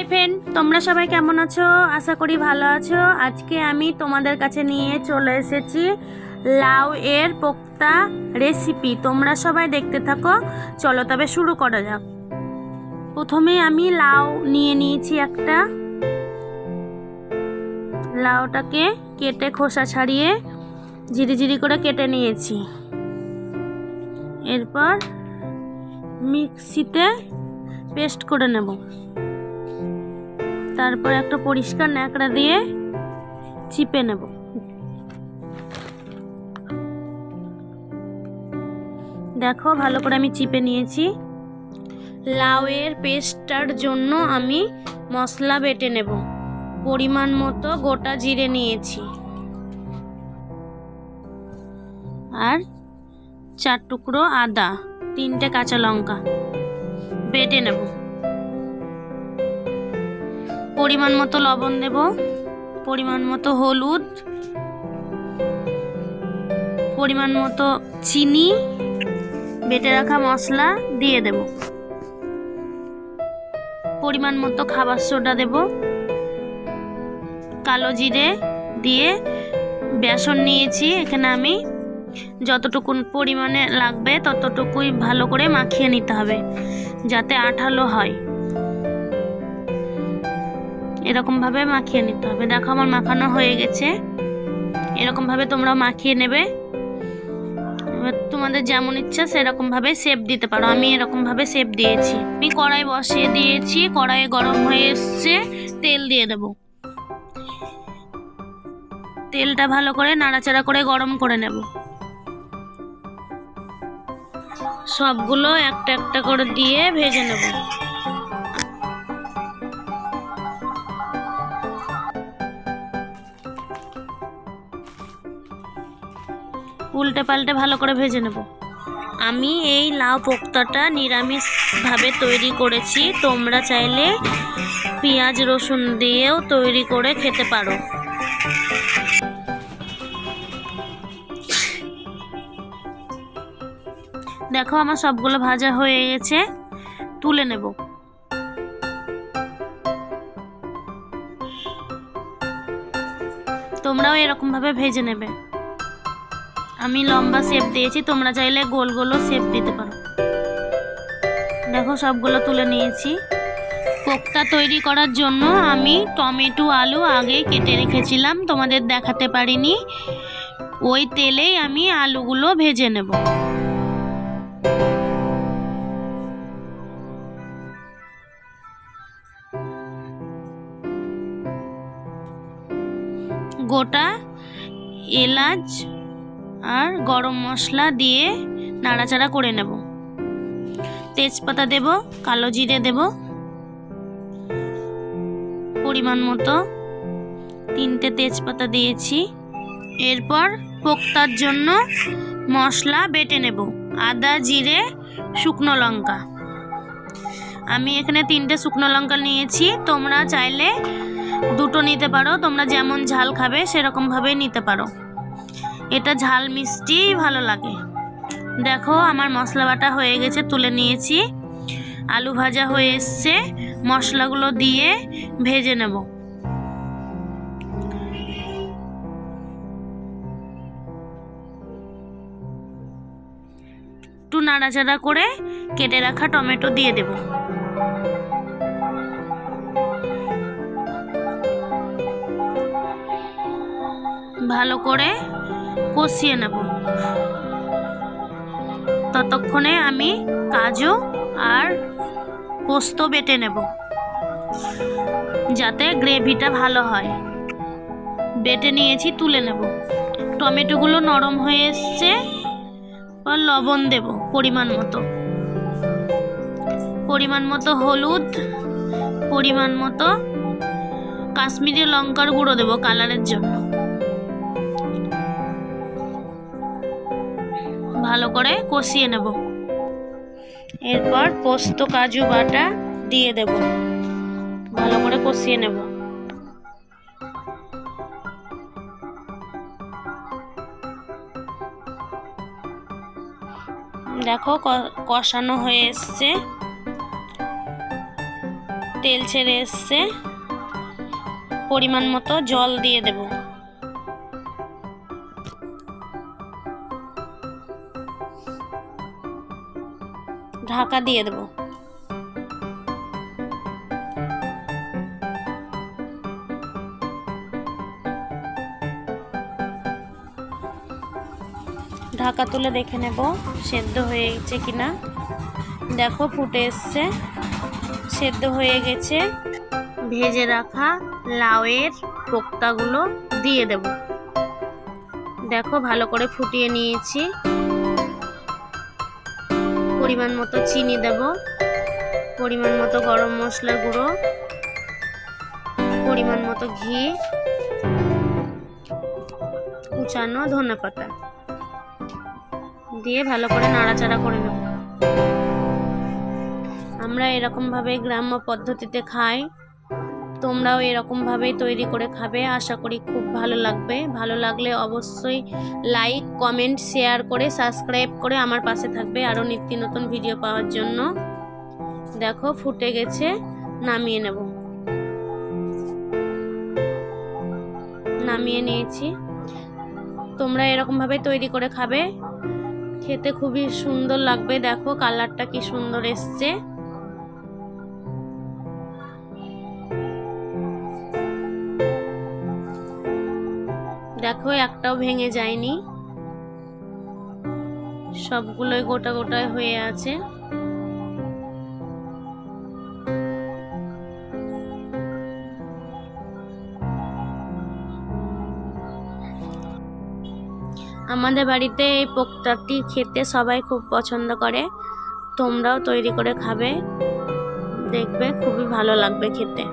Hi friend, তোমরা সবাই কেমন আছো? আশা করি ভালো আছো। আজকে আমি তোমাদের কাছে নিয়ে চলে এসেছি লাউ এর পোক্তা রেসিপি। তোমরা সবাই দেখতে থাকো। চলো তবে শুরু করা যাক। প্রথমে আমি লাউ নিয়ে নিয়েছি একটা। লাউটাকে কেটে খোসা ছাড়িয়ে ঝিরিঝিরি করে কেটে নিয়েছি। এরপর মিক্সিতে পেস্ট করে নেব। তারপর একটা পরিষ্কার ন্যাকড়া দিয়ে চিপে নেব। দেখো ভালো করে আমি চিপে নিয়েছি। লাউয়ের পেস্টটার জন্য আমি মশলা বেটে নেব। পরিমাণ মতো গোটা জিরে নিয়েছি আর 4 টুকরো আদা, 3টে কাঁচা লঙ্কা বেটে নেব। পরিমাণ মতো লবণ দেব, পরিমাণ মতো হলুদ, পরিমাণ মতো চিনি, বেটে রাখা মশলা দিয়ে দেব। পরিমাণ মতো খাবার সোডা দেব, কালো জিরে দিয়ে বেসন নিয়েছি। এখানে আমি যতটুকু পরিমাণে লাগবে ততটুকুই ভালো করে মাখিয়ে নিতে হবে যাতে আঠালো হয়। এরকম ভাবে মাখিয়ে নিতে হবে। দেখো আমার মাখানো হয়ে গেছে। এরকম ভাবে তোমরা মাখিয়ে নেবে। তোমাদের যেমন ইচ্ছা সেরকম ভাবে শেপ দিতে পারো। আমি এরকম ভাবে শেপ দিয়েছি। আমি কড়াই বসিয়ে দিয়েছি। কড়াই গরম হয়ে এসছে। তেল দিয়ে দেব। তেলটা ভালো করে নাড়াচাড়া করে গরম করে নেব। সবগুলো একটা একটা করে দিয়ে ভেজে নেব। উল্টে পাল্টে ভালো করে ভেজে নেব। আমি এই লাউ পোক্তাটা নিরামিষভাবে তৈরি করেছি। তোমরা চাইলে পেঁয়াজ রসুন দিয়েও তৈরি করে খেতে পারো। দেখো আমার সবগুলো ভাজা হয়ে গেছে। তুলে নেব। তোমরাও এরকম ভাবে ভেজে নেবে। আমি লম্বা শেপ দিয়েছি, তোমরা চাইলে গোল গোলও শেপ দিতে পারো। দেখো সবগুলো তুলে নিয়েছি। কোপ্তা তৈরি করার জন্য আমি টমেটো আলু আগে কেটে রেখেছিলাম, তোমাদের দেখাতে পারিনি। ওই তেলেই আমি আলুগুলো ভেজে নেব। গোটা এলাচ আর গরম মশলা দিয়ে নাড়াচাড়া করে নেব। তেজপাতা দেব, কালো জিরে দেব পরিমাণ মতো, 3টে তেজপাতা দিয়েছি। এরপর পোক্তার জন্য মশলা বেটে নেব। আদা, জিরে, শুকনো লঙ্কা। আমি এখানে 3টে শুকনো লঙ্কা নিয়েছি। তোমরা চাইলে 2টো নিতে পারো। তোমরা যেমন ঝাল খাবে সেরকম ভাবে নিতে পারো। এটা ঝাল মিষ্টি ভালো লাগে। দেখো আমার মশলা বাটা হয়ে গেছে, তুলে নিয়েছি। আলু ভাজা হয়ে এসছে। মশলাগুলো দিয়ে ভেজে নেব। একটু নাড়াচাড়া করে কেটে রাখা টমেটো দিয়ে দেব। ভালো করে কষিয়ে নেব। ততক্ষণে আমি কাজু আর পোস্ত বেটে নেব যাতে গ্রেভিটা ভালো হয়। বেটে নিয়েছি, তুলে নেব। টমেটোগুলো নরম হয়ে এসছে। আর লবণ দেব পরিমাণ মতো, পরিমাণ মতো হলুদ, পরিমাণ মতো কাশ্মীরি লঙ্কার গুঁড়ো দেব কালারের জন্য। ভালো করে কষিয়ে নেব। এরপর পোস্ত কাজু বাটা দিয়ে দেব। ভালো করে কষিয়ে নেব। দেখো কষানো হয়ে এসছে। তেল ছেড়ে এসছে, পরিমাণ মতো জল দিয়ে দেব। ঢাকা দিয়ে দেব। ঢাকা তুলে দেখে নেব সেদ্ধ হয়ে গেছে কিনা। দেখো ফুটে এসছে, সেদ্ধ হয়ে গেছে। ভেজে রাখা লাউয়ের কোপ্তাগুলো দিয়ে দেব। দেখো ভালো করে ফুটিয়ে নিয়েছি। পরিমাণ মতো চিনি দেব, পরিমাণ মতো গরম মশলার গুঁড়ো, পরিমাণ মতো ঘি, কুচানো ধনেপাতা দিয়ে ভালো করে নাড়াচাড়া করে নেব। আমরা এরকম ভাবে গ্রাম্য পদ্ধতিতে খাই, তোমরাও এরকম ভাবেই তৈরি করে খাবে। আশা করি খুব ভালো লাগবে। ভালো লাগলে অবশ্যই লাইক, কমেন্ট, শেয়ার করে সাবস্ক্রাইব করে আমার পাশে থাকবে আরও নিত্য নতুন ভিডিও পাওয়ার জন্য। দেখো ফুটে গেছে, নামিয়ে নেব। নামিয়ে নিয়েছি। তোমরা এরকম ভাবে তৈরি করে খাবে, খেতে খুবই সুন্দর লাগবে। দেখো কালারটা কি সুন্দর এসছে। দেখো একটাও ভেঙে যায়নি, সবগুলোই গোটা গোটা হয়ে আছে। আমাদের বাড়িতে এই পোক্তাটি খেতে সবাই খুব পছন্দ করে। তোমরাও তৈরি করে খাবে, দেখবে খুবই ভালো লাগবে খেতে।